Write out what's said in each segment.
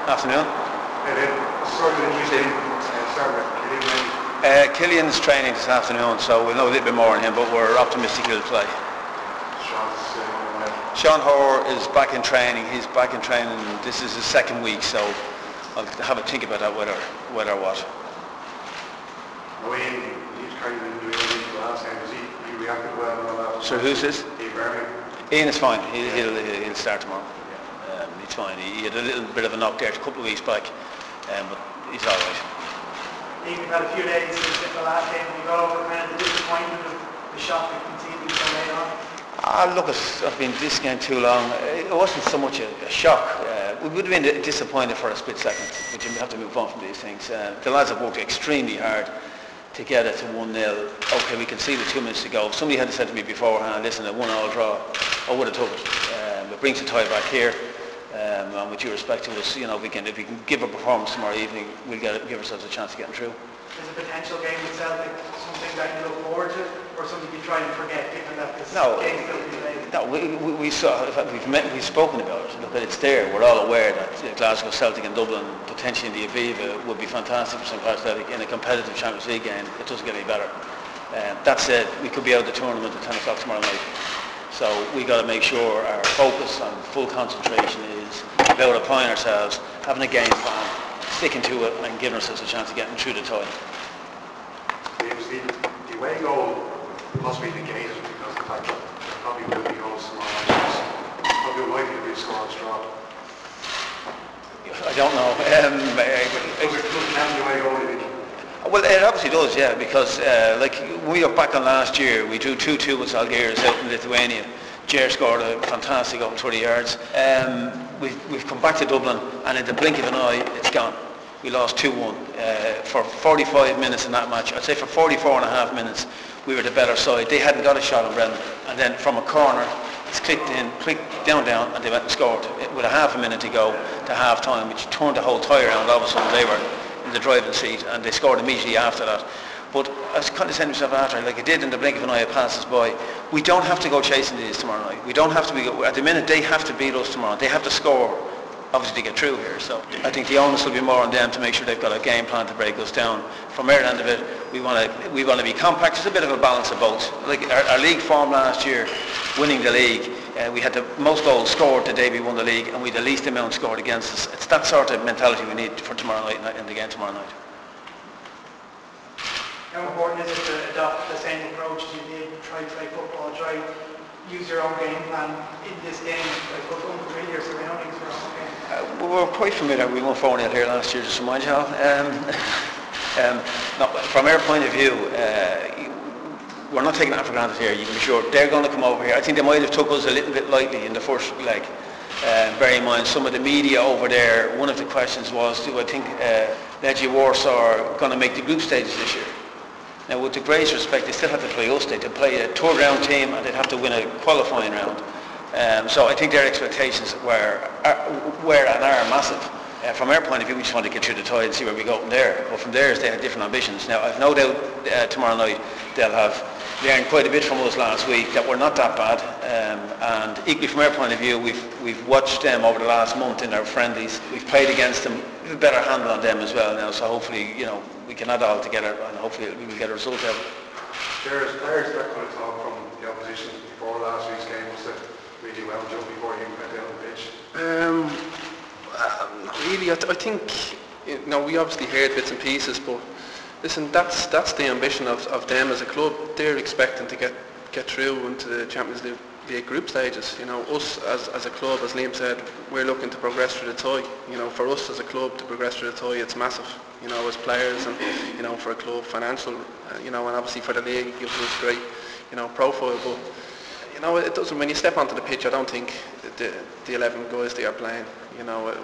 Afternoon. Killian's training this afternoon, so we'll know a little bit more on him, but we're optimistic he'll play. Sean Hoare is back in training. He's back in training. This is his second week, so I'll have a think about that whether what. He's kind of in the last game. He reacted well and all that. So who's this? Ian is fine. He'll start tomorrow. He's fine. He had a little bit of a knock there a couple of weeks back, but he's all right. Ian, we've had a few days since the last game. We got over kind of the disappointment of the shot we conceded so late on. Look, I've been this game too long. It wasn't so much a shock. We would have been disappointed for a split second, but you have to move on from these things. The lads have worked extremely hard to get it to 1-0. Okay, we conceded 2 minutes to go. If somebody had said to me beforehand, listen, a 1-1 draw, I would have took it. It brings the tie back here. And with due respect to us, if we can give a performance tomorrow evening, we'll give ourselves a chance of getting through. Is a potential game with Celtic something that you look forward to, or something you try and forget, given that this game still be played? No, we saw. In fact, we've spoken about it. Look, it's there. We're all aware that Glasgow, Celtic, and Dublin, potentially in the Aviva, would be fantastic for St. Patrick's Athletic in a competitive Champions League game. It doesn't get any better. That said, we could be out of the tournament at 10 o'clock tomorrow night. So we got to make sure our focus and full concentration is about applying ourselves, having a game plan, sticking to it, and giving ourselves a chance of getting through the tie. The away goal must be negated because of the fact that there probably will be goals tomorrow night. It's probably likely to be a scoreless draw. I don't know. Well, it obviously does, yeah, because when we look back on last year, we drew 2-2 with Zalgiris out in Lithuania. Ger scored a fantastic goal, 30 yards. We've come back to Dublin, and in the blink of an eye, it's gone. We lost 2-1 for 45 minutes in that match. I'd say for 44 and a half minutes, we were the better side. They hadn't got a shot on Brendan, and then from a corner, it's clicked down, and they went and scored with a half a minute to go to half time, which turned the whole tie around. All of a sudden, they were in the driving seat, and they scored immediately after that. But I was kind of saying to myself after, like it did in the blink of an eye, it passes by. We don't have to go chasing these tomorrow night. We don't have to be, at the minute they have to beat us tomorrow. They have to score, obviously, to get through here. So I think the onus will be more on them to make sure they've got a game plan to break us down. From our end of it, we want to be compact. It's a bit of a balance of both. Like our league form last year, winning the league, we had the most goals scored the day we won the league, and we had the least amount scored against us. It's that sort of mentality we need for tomorrow night in the game tomorrow night. How important is it to adopt the same approach as you did, try to play football, try use your own game plan in this game, like what's unfamiliar surroundings for our own game? We're quite familiar. We won 4-0 here last year, just to remind you all. No, from our point of view, we're not taking that for granted here. You can be sure they're going to come over here. I think they might have took us a little bit lightly in the first leg. Bear in mind, some of the media over there, one of the questions was, do I think Legia Warsaw are going to make the group stages this year? Now, with the greatest respect, they still have to play us. They play a third round team, and they'd have to win a qualifying round. So I think their expectations were and are massive. From our point of view, we just want to get through the tie and see where we go from there. But from theirs, they had different ambitions. Now, I've no doubt tomorrow night they'll have learned quite a bit from us last week, that we're not that bad. And equally from our point of view, we've watched them over the last month in our friendlies. We've played against them. We have a better handle on them as well now. So hopefully, we can add all together, and hopefully we will get a result out of it. There's players that could have talked from the opposition before last week's game was that really well just before you went down the pitch. Not really. I think we obviously heard bits and pieces, but listen, that's the ambition of them as a club. They're expecting to get through into the Champions League group stages. Us as a club, as Liam said, we're looking to progress through the tie. For us as a club to progress through the tie, it's massive. As players and for a club, financial. And obviously for the league, it gives us great profile. But it doesn't. When you step onto the pitch, I don't think the 11 guys they are playing,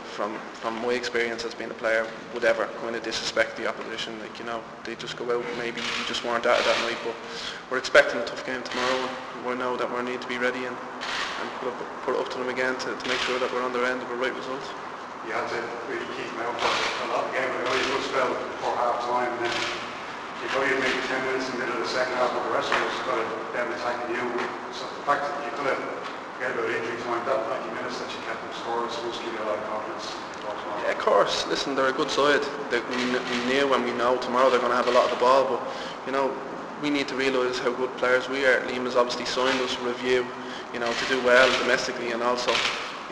from my experience as being a player, would ever kind of disrespect the opposition. They just go out. Maybe you just weren't at it that night, but we're expecting a tough game tomorrow. We know that we need to be ready and put it up to them again to make sure that we're on their end of the right results. You had to really keep them out for a lot of the game. I know you could spell before half time, and then you probably had maybe 10 minutes in the middle of the second half, but the rest of us got them attacking you. So the fact that you could have forget about injury time, that 90 minutes that you kept them scoreless must give you a lot of confidence. of course, listen, they're a good side. We knew and we know tomorrow they're going to have a lot of the ball, but you know, we need to realise how good players we are. Lima's obviously signed us a review, you know, to do well domestically and also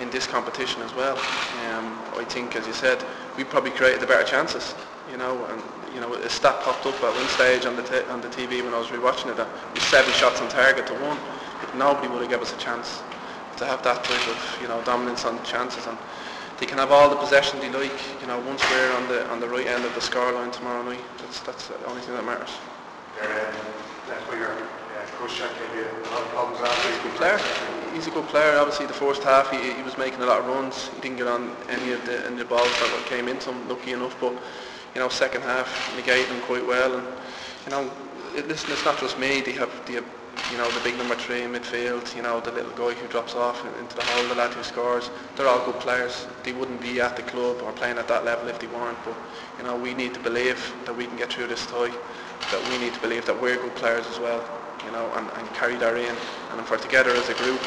in this competition as well. I think, as you said, we probably created the better chances, you know, and you know, a stat popped up at one stage on the TV when I was rewatching it, that with 7 shots on target to 1. Nobody would have given us a chance to have that type of, you know, dominance on chances, and they can have all the possession they like, you know, once we're on the right end of the scoreline tomorrow night. That's the only thing that matters. Left winger, Kushak gave you a lot of problems after. He's a good player. He's a good player. Obviously, the first half he was making a lot of runs. He didn't get on any of the balls that came into him, lucky enough. But you know, second half negated him quite well. And you know, listen, it's not just me. They have you know, the big number 3 in midfield. You know, the little guy who drops off into the hole, the lad who scores. They're all good players. They wouldn't be at the club or playing at that level if they weren't. But you know, we need to believe that we can get through this tie. That we need to believe that we're good players as well, you know, and carry that in. And if we're together as a group,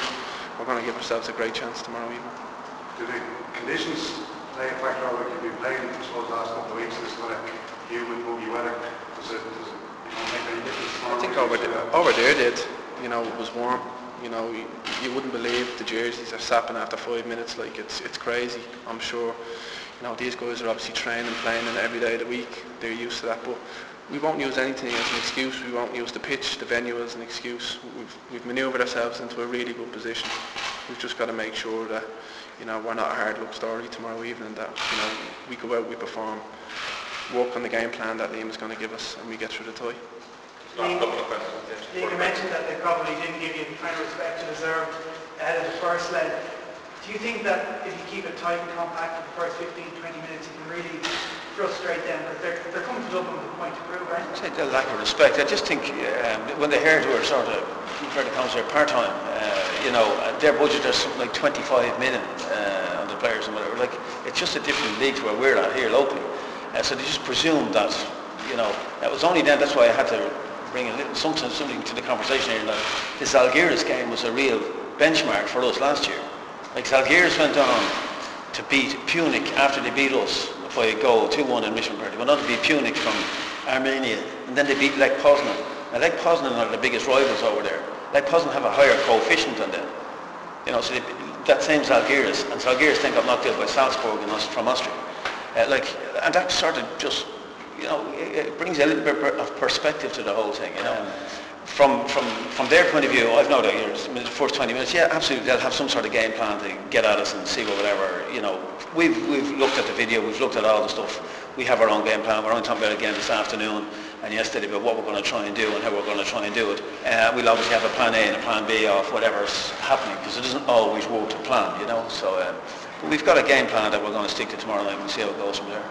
we're going to give ourselves a great chance tomorrow evening. Do the conditions play a factor? Like you've been playing, I suppose, the last couple of weeks, this kind of humid, muggy weather. Does it you know, make any difference? I think over there did. You know, it was warm. You know, you wouldn't believe the jerseys are sapping after 5 minutes. Like it's crazy. I'm sure. You know, these guys are obviously training, playing in every day of the week. They're used to that, but we won't use anything as an excuse. We won't use the pitch, the venue as an excuse. We've manoeuvred ourselves into a really good position. We've just got to make sure that, you know, we're not a hard luck story tomorrow evening, that, you know, we go out, we perform, work on the game plan that Liam is going to give us, and we get through the tie. You mentioned that they probably didn't give you the kind of respect you deserved ahead of the first leg. Do you think that if you keep it tight and compact for the first 15-20 minutes, you can really frustrate them? Because they're coming to Dublin with a point to prove, right? I'd say the lack of respect. I just think when they heard we were sort of, fair to count, part-time, you know, their budget is something like 25 million on the players and whatever. Like, it's just a different league to where we're at here locally. So they just presumed that, you know, it was only then, that's why I had to bring a little, something to the conversation here, that this Zalgiris game was a real benchmark for us last year. Like, Zalgiris went on to beat Punic after they beat us by a goal, 2-1 in Mission Party. Went on to beat Punic from Armenia, and then they beat Lech Poznan. Now, Lech Poznan are the biggest rivals over there. Lech Poznan have a higher coefficient than them. You know, so that same Zalgiris, and Zalgiris then got knocked out by Salzburg from Austria. And that sort of just, you know, it brings a little bit of perspective to the whole thing, you know. From their point of view, I've no doubt, in the first 20 minutes, yeah, absolutely, they'll have some sort of game plan to get at us and see whatever, you know. We've looked at the video, we've looked at all the stuff. We have our own game plan. We're only talking about it again this afternoon and yesterday about what we're going to try and do and how we're going to try and do it. We'll obviously have a plan A and a plan B of whatever's happening, because it doesn't always work to plan, you know. So we've got a game plan that we're going to stick to tomorrow night and see how it goes from there.